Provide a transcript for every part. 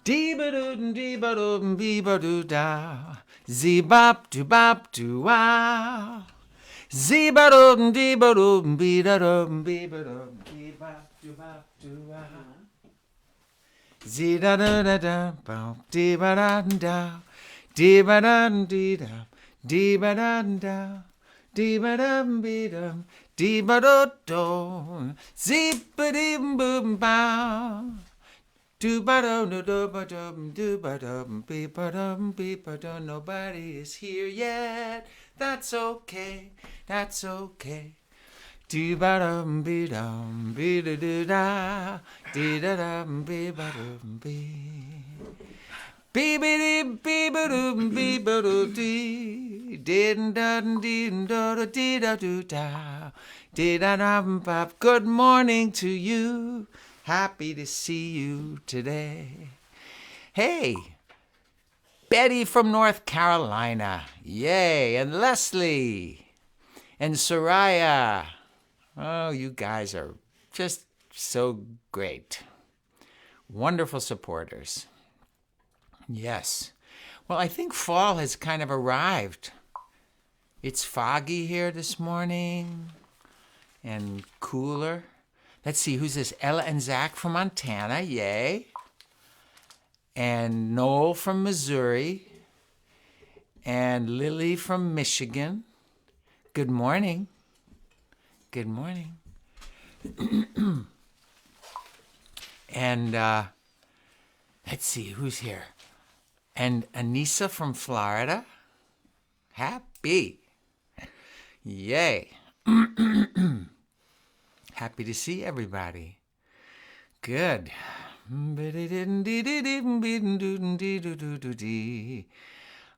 Dee-ba-doo, dee-ba-doo, bee-ba-doo-da. Zee-bop-doo-bop-doo-wow. Zee-ba-doo, dee-ba-doo, bee-da-doo, bee-ba-doo, bee-bop-doo-bop-doo-wow. Zee-da-da-da-da, bop, dee-ba-da-da, dee-ba-da-dee-da, dee-ba-da-da, dee-ba-da-bee-da, dee-ba-do-do, zee-ba-dee-boom-bow. Do-ba-dum, do-ba-dum, be-ba-dum, be-ba-dum. Nobody is here yet. That's okay. That's okay. Do-ba-dum, be-dum, be-da-do-da, dee-da-dum, be-ba-dum, be. Be-be-dee, be-ba-dum, be-ba-do-dee, dee-da-dum-dee-da-dee-da-do-da, dee-da-dum-bop. Good morning to you. Happy to see you today. Hey, Betty from North Carolina. Yay. And Leslie. And Soraya. Oh, you guys are just so great. Wonderful supporters. Yes. Well, I think fall has kind of arrived. It's foggy here this morning and cooler. Let's see, who's this? Ella and Zach from Montana, yay. And Noel from Missouri. And Lily from Michigan. Good morning. Good morning. And let's see, who's here? And Anissa from Florida. Happy. Yay. Happy to see everybody. Good.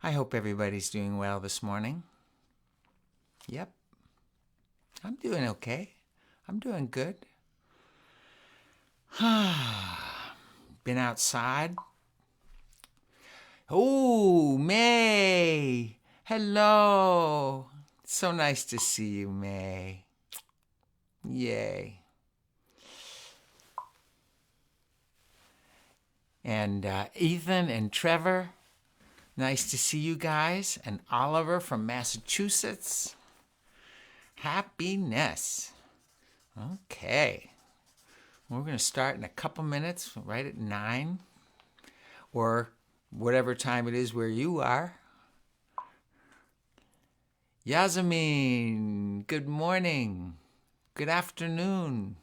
I hope everybody's doing well this morning. Yep. I'm doing okay. I'm doing good. Been outside. Oh, May. Hello. So nice to see you, May. Yay. And Ethan and Trevor, nice to see you guys. And Oliver from Massachusetts. Happiness. Okay. We're going to start in a couple minutes, right at 9. Or whatever time it is where you are. Yazamin, good morning. Good afternoon.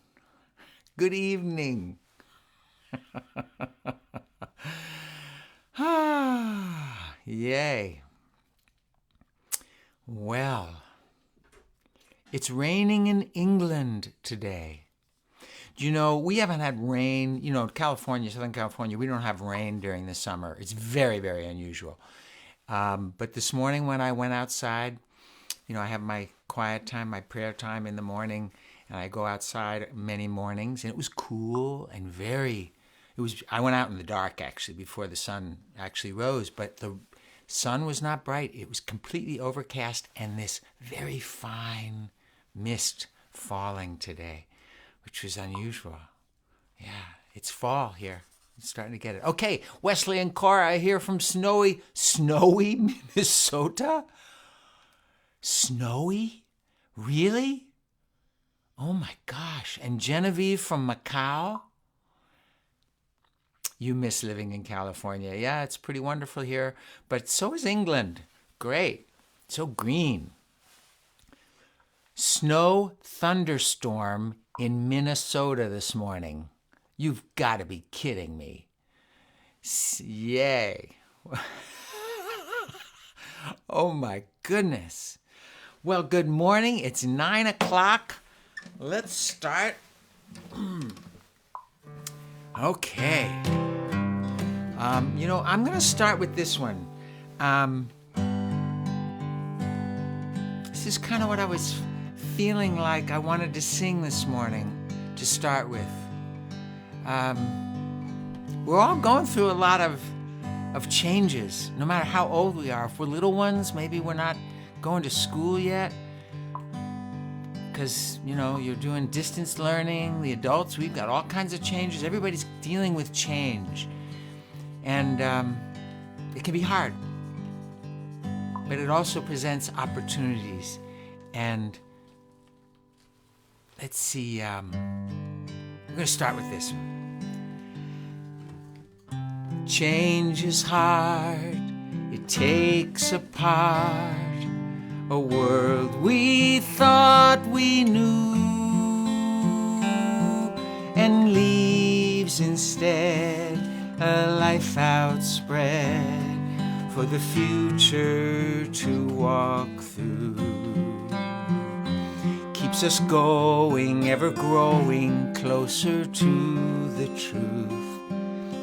Good evening. Yay. Well, it's raining in England today. You know, we haven't had rain. You know, California, Southern California, we don't have rain during the summer. It's very, very unusual. But this morning when I went outside, you know, I have my quiet time, my prayer time in the morning, and I go outside many mornings, and it was cool and I went out in the dark, actually, before the sun actually rose, but the sun was not bright. It was completely overcast, and this very fine mist falling today, which was unusual. Yeah, it's fall here. I'm starting to get it. Okay, Wesley and Cora, I hear from snowy Minnesota? Snowy? Really? Oh my gosh. And Genevieve from Macau? You miss living in California. Yeah, it's pretty wonderful here. But so is England. Great. So green. Snow thunderstorm in Minnesota this morning. You've got to be kidding me. Yay. Oh my goodness. Well, good morning. It's 9 o'clock. Let's start. Okay. You know, I'm going to start with this one. This is kind of what I was feeling like I wanted to sing this morning to start with. We're all going through a lot of changes, no matter how old we are. If we're little ones, maybe we're not going to school yet because, you know, you're doing distance learning. The adults, we've got all kinds of changes. Everybody's dealing with change. And it can be hard. But it also presents opportunities. And let's see, we're going to start with this one. Change is hard, it takes apart a world we thought we knew, and leaves instead a life outspread for the future to walk through. Keeps us going, ever growing closer to the truth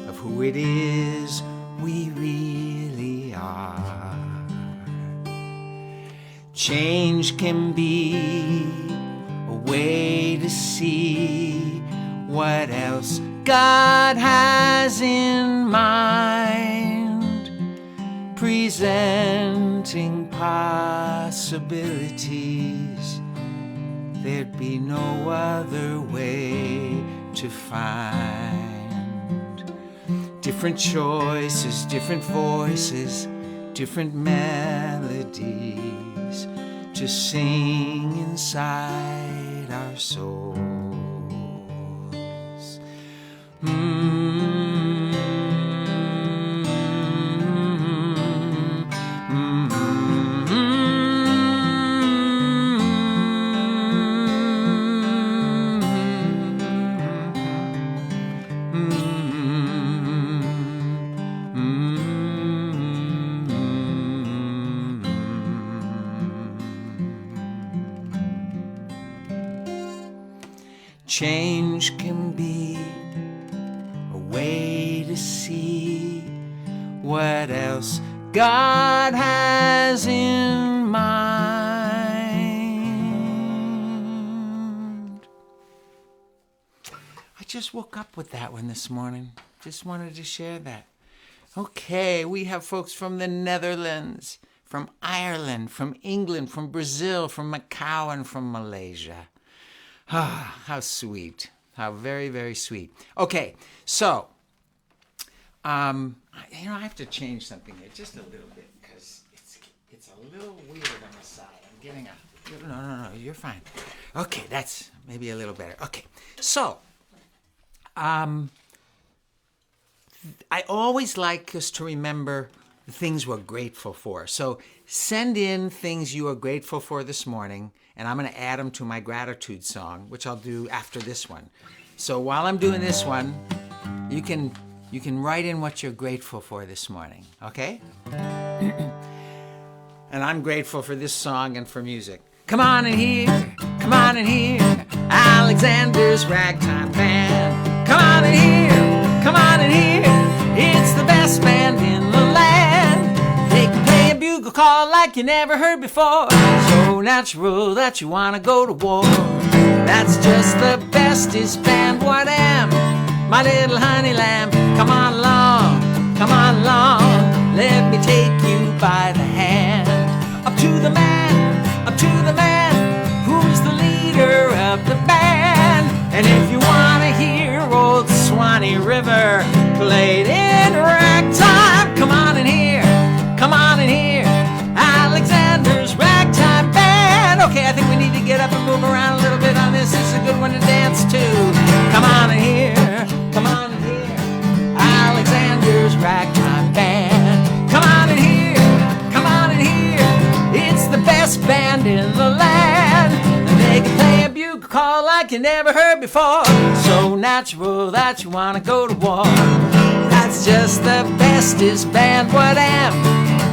of who it is we really are. Change can be a way to see what else God has in mind, presenting possibilities there'd be no other way to find. Different choices, different voices, different melodies to sing inside our souls. Change can be a way to see what else God has in mind. I just woke up with that one this morning. Just wanted to share that. Okay, we have folks from the Netherlands, from Ireland, from England, from Brazil, from Macau, and from Malaysia. Ah, how sweet. How very, very sweet. Okay, so, I have to change something here just a little bit because it's a little weird on the side. I'm getting no, you're fine. Okay, that's maybe a little better. Okay, so, I always like us to remember the things we're grateful for. So send in things you are grateful for this morning, and I'm going to add them to my gratitude song, which I'll do after this one. So while I'm doing this one, you can write in what you're grateful for this morning, okay? And I'm grateful for this song and for music. Come on in here, Alexander's Ragtime Band. Come on in here, it's the best band in the land. They can play a bugle call like you never heard before. So natural that you wanna go to war. That's just the bestest band, what am? My little honey lamb, come on along, let me take you by the hand. Up to the man, who's the leader of the band. And if you wanna hear old Swanee River played in ragtime, come on in here, Alexander's Ragtime Band. Okay, I think we need to get up and move around a little bit on this. This is a good one to dance to. Come on in here, Alexander's Ragtime Band. Come on in here, it's the best band in the land. And they can play a bugle call like you never heard before. So natural that you wanna go to war. That's just the bestest band, what am?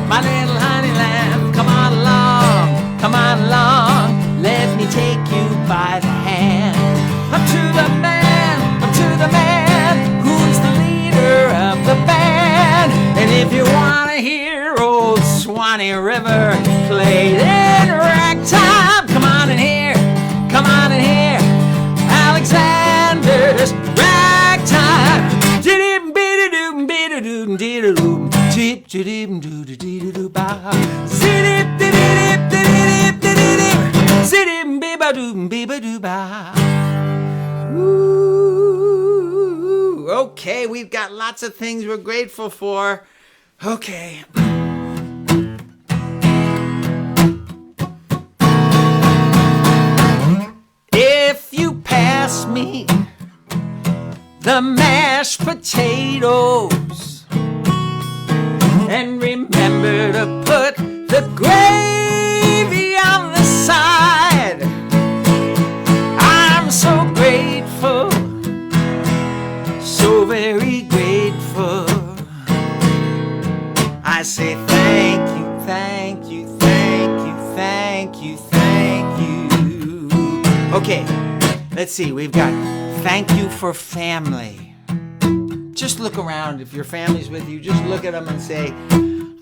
My little honey lamb, come on along, let me take you by the hand. Up to the man, who's the leader of the band. And if you wanna hear old Swanee River played in ragtime, come on in here, Alexander's Ragtime. Ooh, Okay, we've got lots of things we're grateful for. Okay. If you pass me the mashed potatoes and remember to put the gravy on the side, I'm so grateful, so very grateful. I say thank you, thank you, thank you, thank you, thank you. Okay, let's see, we've got thank you for family. Just look around. If your family's with you, just look at them and say,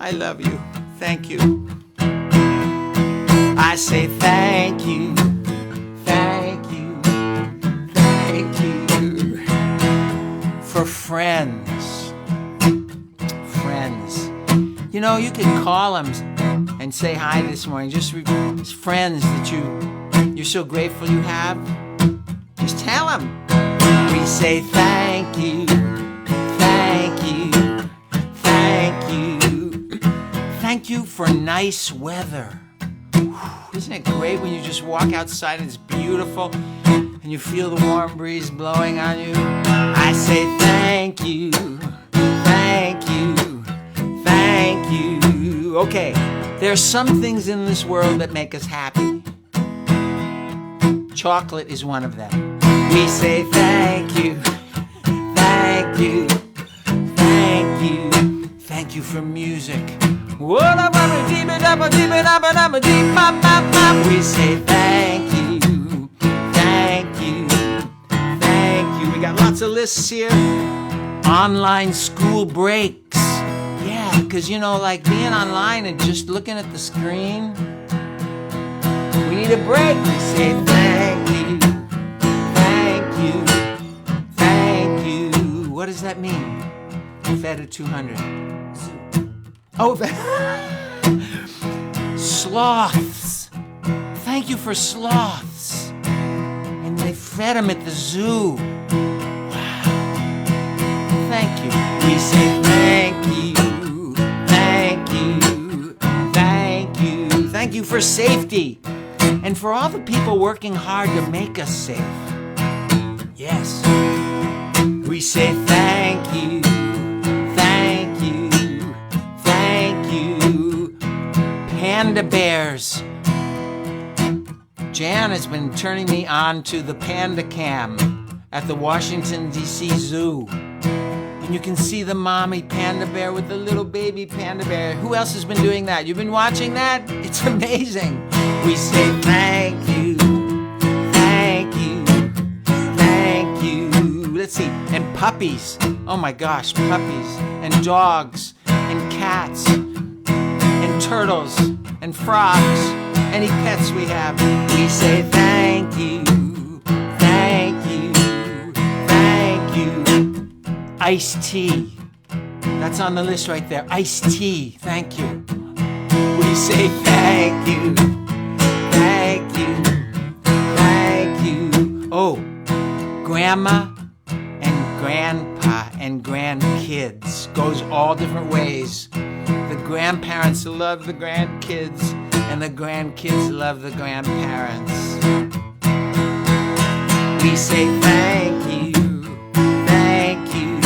I love you, thank you. I say thank you, thank you, thank you for friends. Friends. You know, you can call them and say hi this morning. Just friends that you're so grateful you have. Just tell them. We say thank you, thank you, thank you. Thank you for nice weather. Isn't it great when you just walk outside and it's beautiful and you feel the warm breeze blowing on you? I say thank you, thank you, thank you. Okay, there are some things in this world that make us happy. Chocolate is one of them. We say thank you, thank you, thank you. Thank you for music. We say thank you, thank you, thank you. We got lots of lists here. Online school breaks. Yeah, because you know, like being online and just looking at the screen, we need a break. We say thank you, thank you, thank you. What does that mean? Fed at 200. Oh, sloths. Thank you for sloths. And they fed them at the zoo. Wow. Thank you. We say thank you, thank you, thank you. Thank you for safety. And for all the people working hard to make us safe. Yes. We say thank you, thank you, thank you. Panda bears. Jan has been turning me on to the Panda Cam at the Washington, D.C. Zoo. And you can see the mommy panda bear with the little baby panda bear. Who else has been doing that? You've been watching that? It's amazing. We say thank you, thank you, thank you. Let's see, and puppies. Oh my gosh, puppies and dogs and cats and turtles and frogs. Any pets we have, we say thank you, thank you, thank you. Iced tea. That's on the list right there. Iced tea. Thank you. We say thank you, thank you, thank you. Oh, grandma and grandpa and grandkids goes all different ways. The grandparents love the grandkids, and the grandkids love the grandparents. We say thank you, thank you,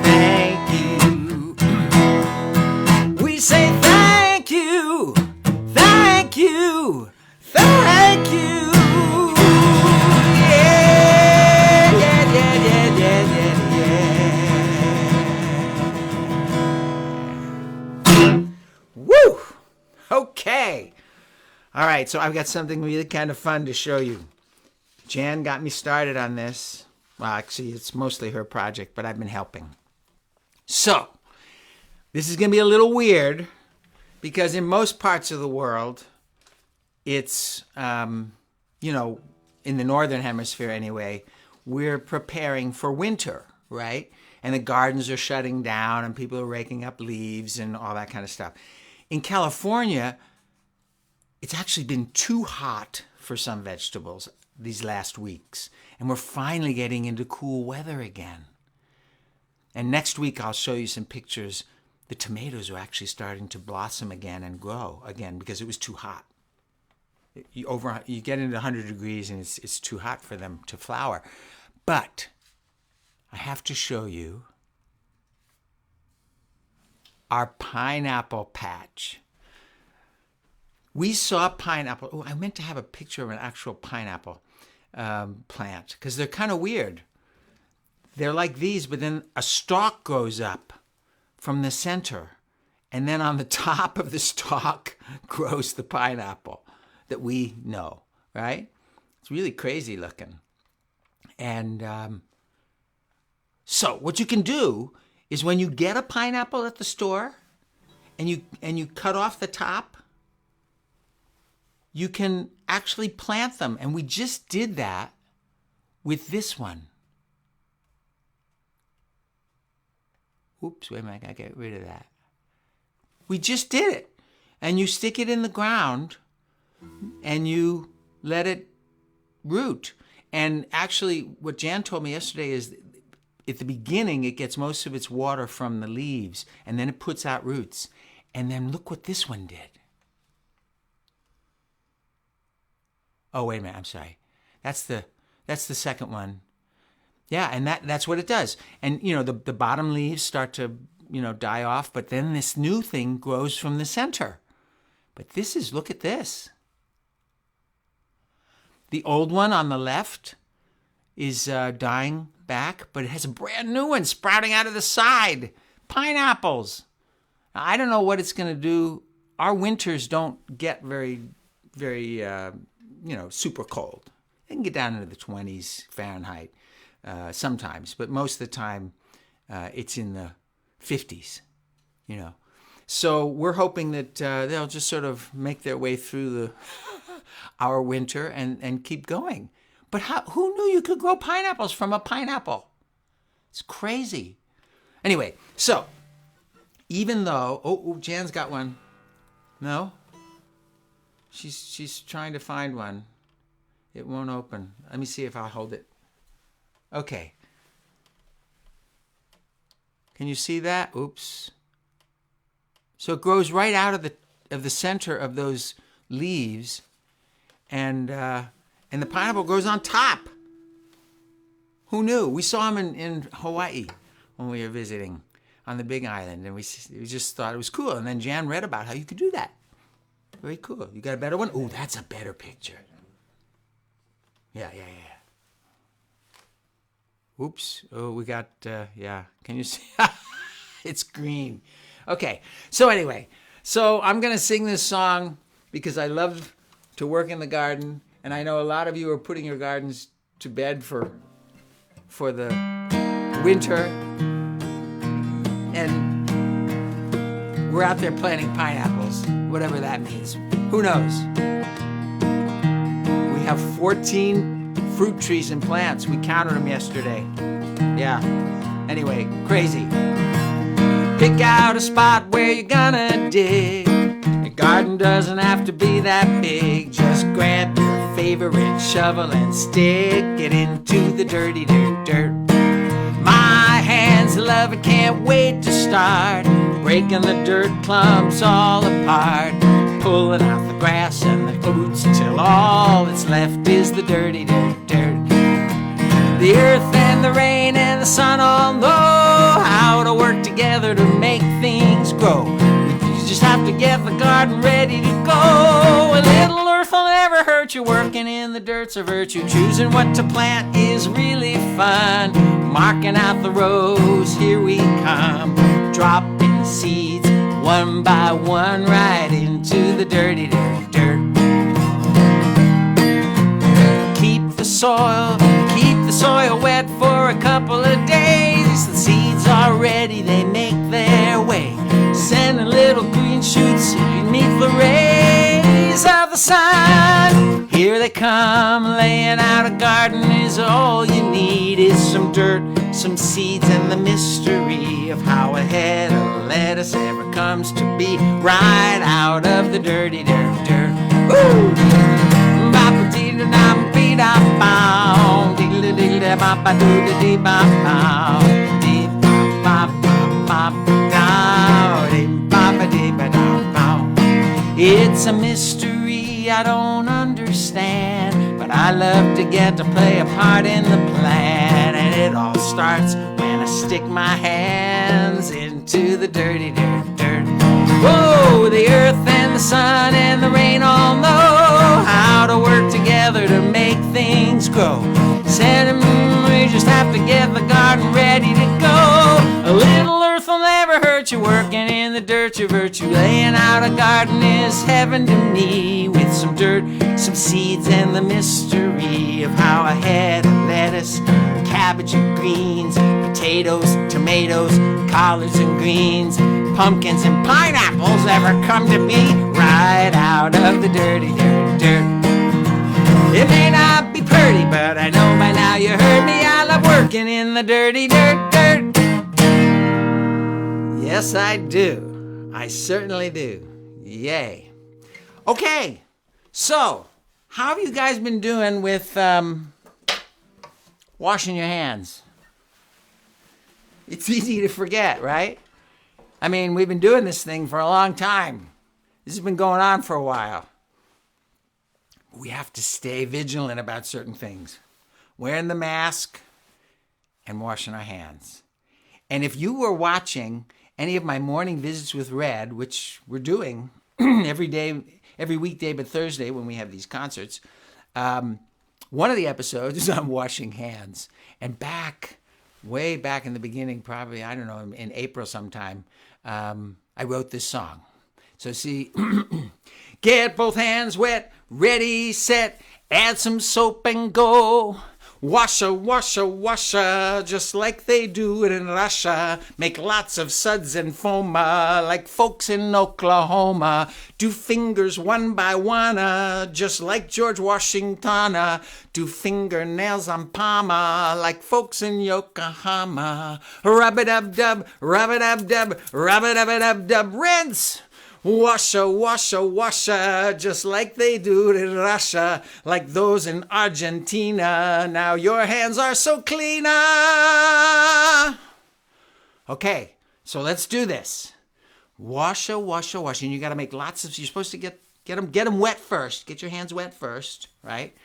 thank you. We say thank you, thank you, thank you. Yeah, yeah, yeah, yeah, yeah, yeah, yeah. Woo! Okay. All right, so I've got something really kind of fun to show you. Jan got me started on this. Well, actually, it's mostly her project, but I've been helping. So, this is going to be a little weird because in most parts of the world, it's, in the northern hemisphere anyway, we're preparing for winter, right? And the gardens are shutting down and people are raking up leaves and all that kind of stuff. In California, it's actually been too hot for some vegetables these last weeks. And we're finally getting into cool weather again. And next week I'll show you some pictures. The tomatoes are actually starting to blossom again and grow again because it was too hot. You get into 100 degrees and it's too hot for them to flower. But I have to show you our pineapple patch. We saw pineapple. Oh, I meant to have a picture of an actual pineapple plant because they're kind of weird. They're like these, but then a stalk grows up from the center. And then on the top of the stalk grows the pineapple that we know, right? It's really crazy looking. And so what you can do is when you get a pineapple at the store and you cut off the top, you can actually plant them. And we just did that with this one. Oops, wait a minute, I gotta get rid of that. We just did it. And you stick it in the ground and you let it root. And actually, what Jan told me yesterday is at the beginning, it gets most of its water from the leaves, and then it puts out roots. And then look what this one did. Oh, wait a minute, I'm sorry. That's the second one. Yeah, and that's what it does. And, the bottom leaves start to, die off, but then this new thing grows from the center. But look at this. The old one on the left is dying back, but it has a brand new one sprouting out of the side. Pineapples. Now, I don't know what it's going to do. Our winters don't get very, very, super cold. They can get down into the 20s Fahrenheit sometimes, but most of the time it's in the 50s, So we're hoping that they'll just sort of make their way through our winter and keep going. But who knew you could grow pineapples from a pineapple? It's crazy. Anyway, so even though, Jan's got one. No? She's trying to find one. It won't open. Let me see if I'll hold it. Okay. Can you see that? Oops. So it grows right out of the center of those leaves, and the pineapple grows on top. Who knew? We saw them in Hawaii when we were visiting on the Big Island, and we just thought it was cool. And then Jan read about how you could do that. Very cool. You got a better one? Oh, that's a better picture. Yeah. Oops. Oh, we got, yeah. Can you see? It's green. Okay. So anyway, I'm going to sing this song because I love to work in the garden. And I know a lot of you are putting your gardens to bed for the winter. And we're out there planting pineapples, whatever that means. Who knows? We have 14 fruit trees and plants. We counted them yesterday. Yeah. Anyway, crazy. Pick out a spot where you're gonna dig. Your garden doesn't have to be that big. Just grab your favorite shovel and stick it into the dirty dirt. My hands love it, can't wait to start breaking the dirt clumps all apart, pulling out the grass and the roots till all that's left is the dirty dirt. The earth and the rain and the sun all know how to work together to make things grow. You just have to get the garden ready to go. A little earth will never hurt you. Working in the dirt's a virtue. Choosing what to plant is really fun. Marking out the rows, here we come. Dropping seeds one by one right into the dirty dirt. Keep the soil wet for a couple of days. The seeds are ready, they make their way, sending little green shoots beneath the rays of the sun. Here they come, laying out a garden is all you need. Is some dirt, some seeds, and the mystery of how a head of lettuce ever comes to be right out of the dirty dirt. Woo! Ba-ba-dee-da-dum-bee-da-bow, diddle-diddle-da-ba-ba-doo-da-dee-ba-bow, dee-ba-bow. It's a mystery I don't understand, but I love to get to play a part in the plan. And it all starts when I stick my hands into the dirty, dirty dirt. Whoa, the earth and the sun and the rain all know how to work together to make things grow. Said we just have to get the garden ready to go. A little earth will never hurt you, working in the dirt, your virtue. Laying out a garden is heaven to me, with some dirt, some seeds, and the mystery of how a head of lettuce, cabbage and greens, potatoes, tomatoes, collards and greens, pumpkins and pineapples ever come to be right out of the dirty, dirty dirt. It may not be pretty, but I know by now you heard me. I love working in the dirty dirt, dirt. Yes, I do. I certainly do. Yay. Okay, so how have you guys been doing with washing your hands? It's easy to forget, right? I mean, we've been doing this thing for a long time. This has been going on for a while. We have to stay vigilant about certain things. Wearing the mask and washing our hands. And if you were watching any of my morning visits with Red, which we're doing every day, every weekday but Thursday when we have these concerts, one of the episodes is on washing hands. And way back in the beginning, probably, I don't know, in April sometime, I wrote this song. So see, get both hands wet, ready, set, add some soap and go. Washa, washa, washa, just like they do it in Russia. Make lots of suds and foam, like folks in Oklahoma. Do fingers one by one, just like George Washington. Do fingernails on Palma, like folks in Yokohama. Rub-a-dub-dub, rub-a-dub-dub, rub-a-dub-a-dub-dub, rinse. Washa, washa, washa, just like they do it in Russia, like those in Argentina. Now your hands are so clean. Okay, so let's do this. Washa, washa, washa. And you got to make lots of, you're supposed to get them wet first. Get your hands wet first, right?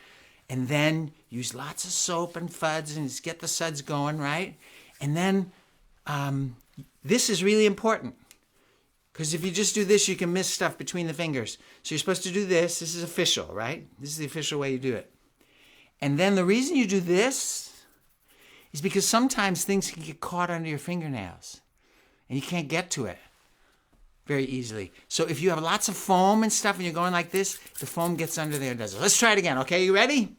And then use lots of soap and fuds and just get the suds going, right? And then this is really important. Because if you just do this, you can miss stuff between the fingers. So you're supposed to do this. This is official, right? This is the official way you do it. And then the reason you do this is because sometimes things can get caught under your fingernails. And you can't get to it very easily. So if you have lots of foam and stuff and you're going like this, the foam gets under there and does it. Let's try it again, okay? You ready?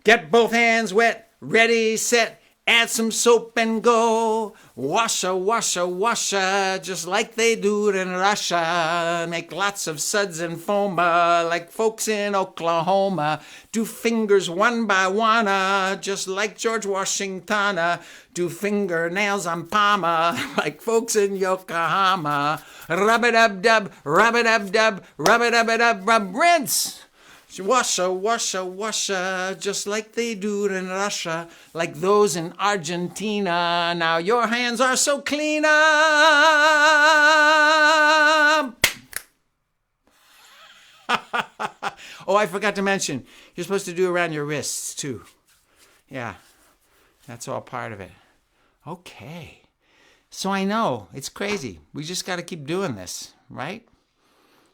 Get both hands wet, ready, set. Add some soap and go. Washa, washa, washa, just like they do it in Russia. Make lots of suds and foam, like folks in Oklahoma. Do fingers one by one, just like George Washington. Do fingernails on Palma, like folks in Yokohama. Rub-a-dub-dub, rub-a-dub-dub, rub-a-dub-a-dub, rub, rinse. Washa, washa, washa, just like they do it in Russia, like those in Argentina. Now your hands are so clean. Oh, I forgot to mention, you're supposed to do around your wrists too. Yeah, that's all part of it. Okay, so I know, it's crazy. We just got to keep doing this, right?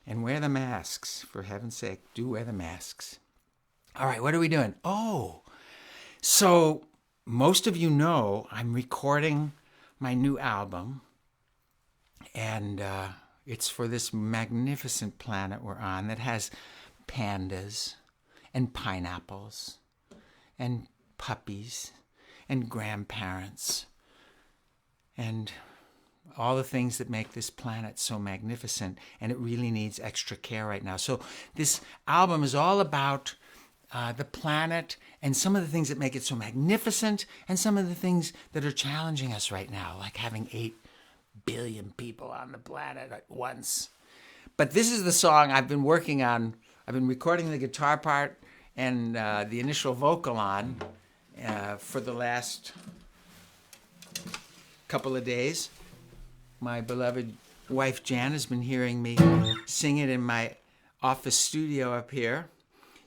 And wear the masks, for heaven's sake. Do wear the masks. All right, what are we doing? Oh, so most of you know I'm recording my new album. And it's for this magnificent planet we're on that has pandas and pineapples and puppies and grandparents and all the things that make this planet so magnificent, and it really needs extra care right now. So this album is all about the planet and some of the things that make it so magnificent and some of the things that are challenging us right now, like having 8 billion people on the planet at once. But this is the song I've been working on. I've been recording the guitar part and the initial vocal on for the last couple of days. My beloved wife Jan has been hearing me sing it in my office studio up here.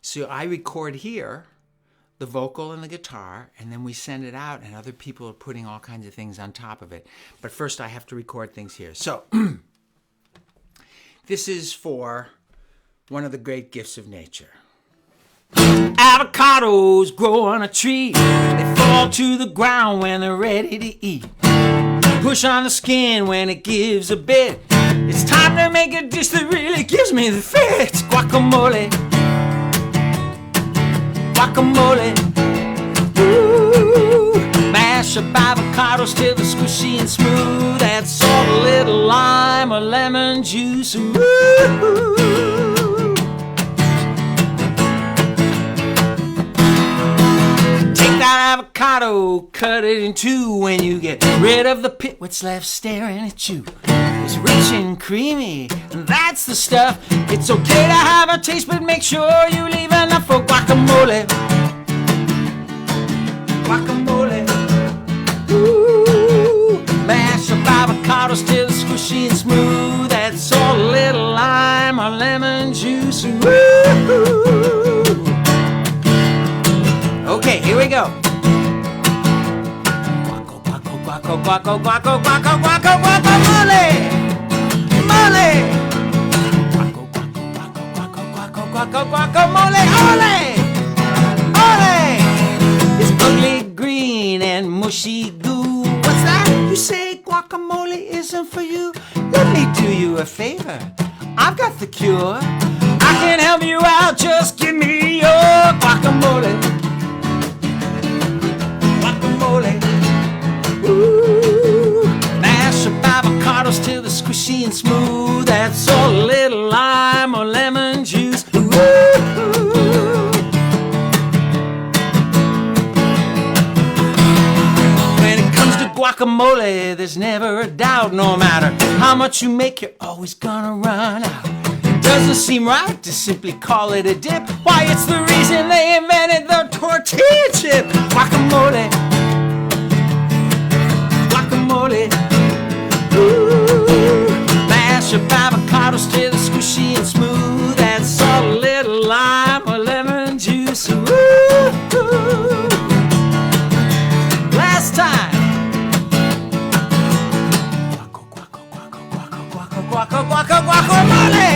So I record here the vocal and the guitar, and then we send it out, and other people are putting all kinds of things on top of it. But first I have to record things here. So this is for one of the great gifts of nature. Avocados grow on a tree. They fall to the ground when they're ready to eat. Push on the skin when it gives a bit. It's time to make a dish that really gives me the fits. Guacamole. Guacamole. Ooh. Mash up avocados till they're squishy and smooth. Add salt, a little lime or lemon juice. Ooh. Take that avocado, cut it in two. When you get rid of the pit, what's left staring at you is rich and creamy, and that's the stuff. It's okay to have a taste, but make sure you leave enough for guacamole. Guacamole. Ooh. Mash up avocados till they're squishy and smooth. Add salt, a little lime or lemon juice. Ooh. Okay, here we go. Guaco, guaco, guaco, guaco, guaco, guaco, guaco, guacamole. Mole. Guaco, guaco, guaco, guaco, guaco, guaco, guacamole. Ole. Ole. It's ugly green and mushy goo. What's that? You say guacamole isn't for you? Let me do you a favor. I've got the cure. I can help you out. Just give me your guacamole. Ooh. Mash up avocados till they're squishy and smooth. Add salt, a little lime or lemon juice. Ooh. When it comes to guacamole, there's never a doubt. No matter how much you make, you're always gonna run out. It doesn't seem right to simply call it a dip. Why, it's the reason they invented the tortilla chip. Guacamole. Guacamole. Ooh. Mash up avocados till they're squishy and smooth. Add salt, a little lime or lemon juice. Ooh. Last time. Guaco, guaco, guaco, guaco, guaco, guaco, guaco, guacamole.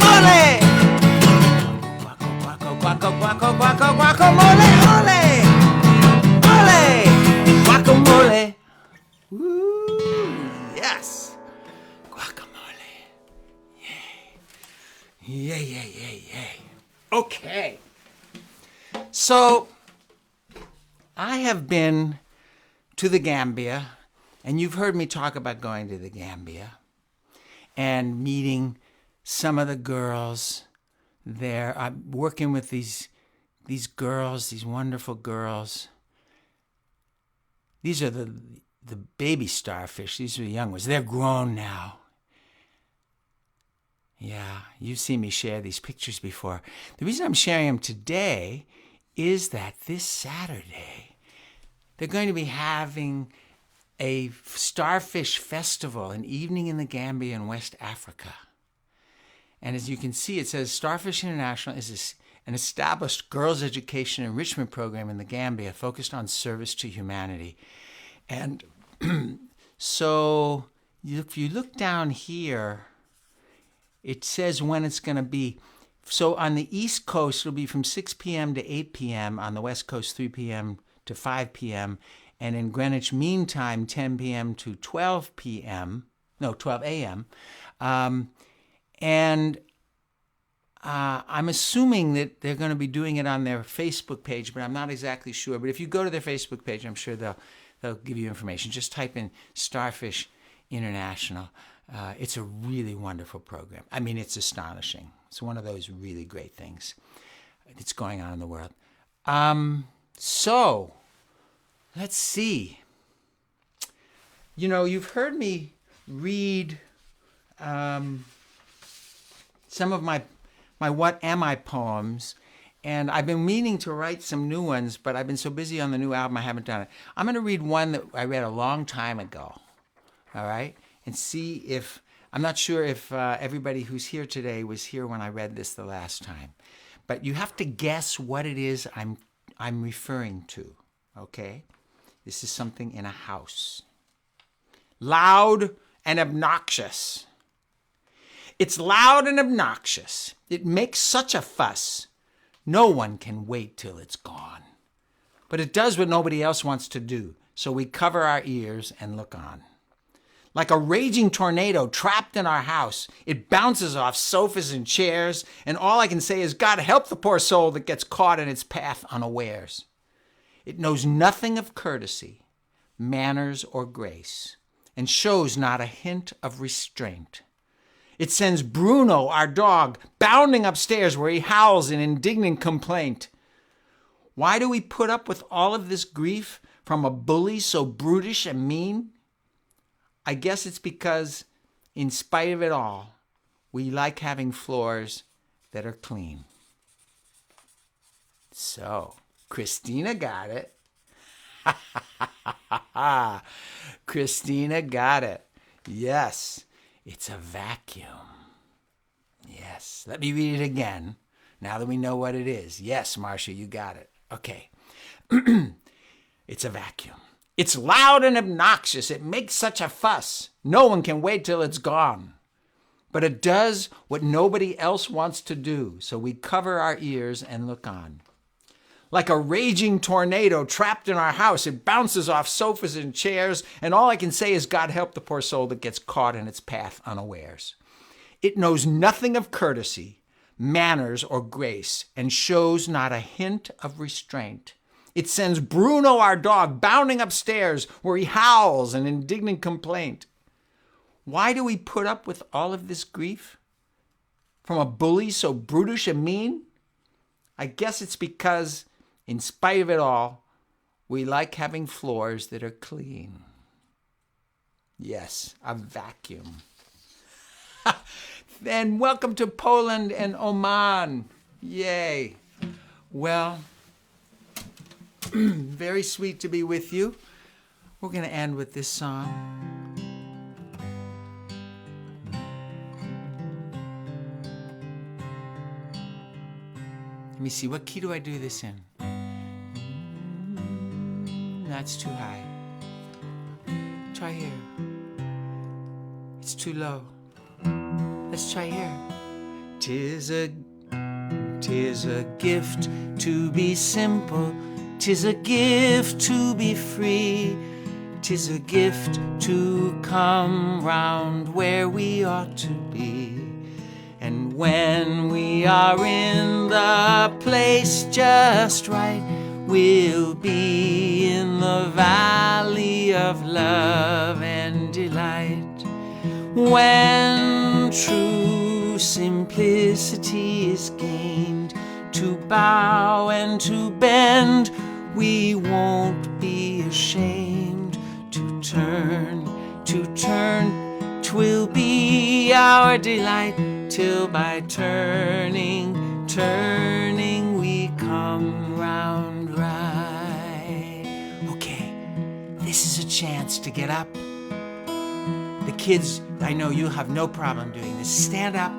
Mole. Guaco, guaco, guaco, guaco, guaco, guacamole. Ole. Ole. Guacamole. Ooh, yes. Guacamole. Yay. Yay, yay, yay, yay. Okay. So, I have been to the Gambia, and you've heard me talk about going to the Gambia and meeting some of the girls there. I'm working with these girls, these wonderful girls. These are the baby starfish. These are the young ones. They're grown now. Yeah, you've seen me share these pictures before. The reason I'm sharing them today is that this Saturday, they're going to be having a starfish festival, an evening in the Gambia in West Africa. And as you can see, it says Starfish International is an established girls' education enrichment program in the Gambia focused on service to humanity. And so if you look down here, it says when it's going to be. So on the East Coast, it'll be from 6 p.m. to 8 p.m. On the West Coast, 3 p.m. to 5 p.m. And in Greenwich Mean Time, 10 p.m. to 12 p.m. No, 12 a.m. And I'm assuming that they're going to be doing it on their Facebook page, but I'm not exactly sure. But if you go to their Facebook page, I'm sure they'll give you information. Just type in Starfish International. It's a really wonderful program. I mean, it's astonishing. It's one of those really great things that's going on in the world. So, let's see. You know, you've heard me read some of my What Am I poems, and I've been meaning to write some new ones, but I've been so busy on the new album I haven't done it. I'm going to read one that I read a long time ago, all right? and see if, I'm not sure if everybody who's here today was here when I read this the last time, but you have to guess what it is I'm referring to, okay? This is something in a house. Loud and obnoxious. It's loud and obnoxious. It makes such a fuss. No one can wait till it's gone. But it does what nobody else wants to do, so we cover our ears and look on. Like a raging tornado trapped in our house, it bounces off sofas and chairs, and all I can say is, God help the poor soul that gets caught in its path unawares. It knows nothing of courtesy, manners, or grace, and shows not a hint of restraint. It sends Bruno, our dog, bounding upstairs where he howls in indignant complaint. Why do we put up with all of this grief from a bully so brutish and mean? I guess it's because, in spite of it all, we like having floors that are clean. So, Christina got it. Christina got it. Yes, it's a vacuum. Yes, let me read it again, now that we know what it is. Yes, Marcia, you got it. Okay. It's a vacuum. It's loud and obnoxious. It makes such a fuss. No one can wait till it's gone. But it does what nobody else wants to do, so we cover our ears and look on. Like a raging tornado trapped in our house, it bounces off sofas and chairs, and all I can say is, God help the poor soul that gets caught in its path unawares. It knows nothing of courtesy, manners, or grace, and shows not a hint of restraint. It sends Bruno, our dog, bounding upstairs where he howls in indignant complaint. Why do we put up with all of this grief from a bully so brutish and mean? I guess it's because, in spite of it all, we like having floors that are clean. Yes, a vacuum. And welcome to Poland and Oman. Yay. Well, very sweet to be with you. We're going to end with this song. Let me see, what key do I do this in? That's too high. Try here. It's too low. Let's try here. 'Tis a gift to be simple. 'Tis a gift to be free. 'Tis a gift to come round where we ought to be. And when we are in the place just right, we'll be in the valley of love and delight. When true simplicity is gained, to bow and to bend, we won't be ashamed to turn. 'Twill be our delight, till by turning we come round right. Okay, this is a chance to get up. The kids, I know you'll have no problem doing this. Stand up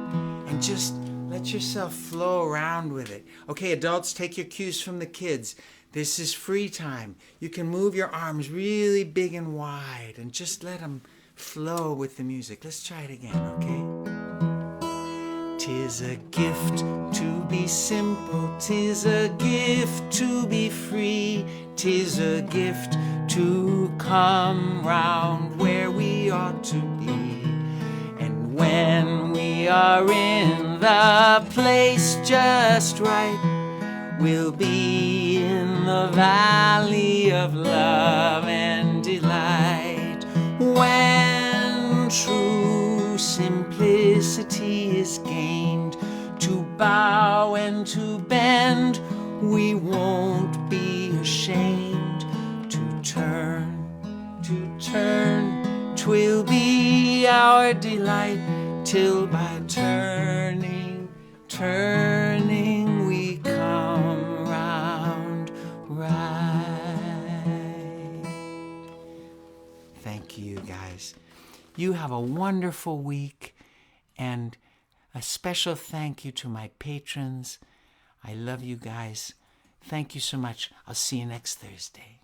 and just let yourself flow around with it. Okay, adults, take your cues from the kids. This is free time. You can move your arms really big and wide and just let them flow with the music. Let's try it again, okay? 'Tis a gift to be simple. 'Tis a gift to be free. 'Tis a gift to come round where we ought to be. And when we are in the place just right, we'll be in the valley of love and delight. When true simplicity is gained, to bow and to bend, we won't be ashamed to turn. 'Twill be our delight, till by turning we come round right. Thank you, guys. You have a wonderful week, and a special thank you to my patrons. I love you guys. Thank you so much. I'll see you next Thursday.